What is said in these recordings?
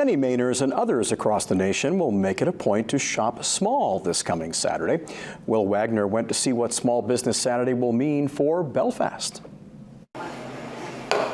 Many Mainers and others across the nation will make it a point to shop small this coming Saturday. Will Wagner went to see what Small Business Saturday will mean for Belfast.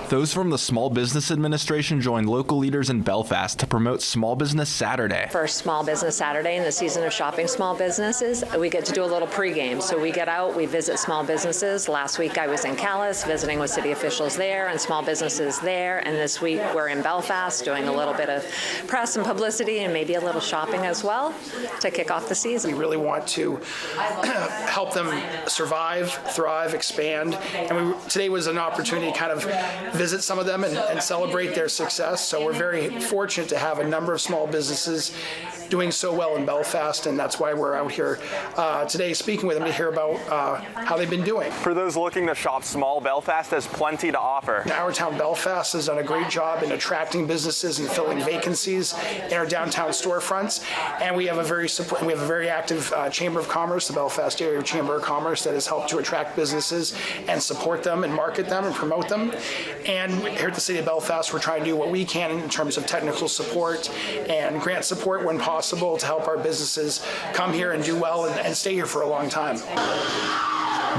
Those from the Small Business Administration joined local leaders in Belfast to promote Small Business Saturday. First Small Business Saturday in the season of shopping small businesses, we get to do a little pregame. So we get out, we visit small businesses. Last week I was in Calais visiting with city officials there and small businesses there. And this week we're in Belfast doing a little bit of press and publicity and maybe a little shopping as well to kick off the season. We really want to help them survive, thrive, expand. And today was an opportunity to kind of visit some of them and celebrate their success. So we're very fortunate to have a number of small businesses doing so well in Belfast, and that's why we're out here today speaking with them to hear about how they've been doing. For those looking to shop small, Belfast has plenty to offer. Our town Belfast has done a great job in attracting businesses and filling vacancies in our downtown storefronts, and we have a very active Chamber of Commerce, the Belfast Area Chamber of Commerce, that has helped to attract businesses and support them and market them and promote them. And here at the City of Belfast, we're trying to do what we can in terms of technical support and grant support when possible to help our businesses come here and do well and stay here for a long time.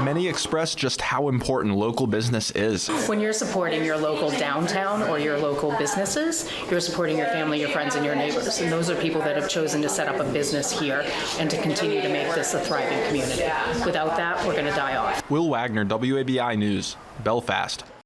Many express just how important local business is. When you're supporting your local downtown or your local businesses, you're supporting your family, your friends, and your neighbors. And those are people that have chosen to set up a business here and to continue to make this a thriving community. Without that, we're going to die off. Will Wagner, WABI News, Belfast.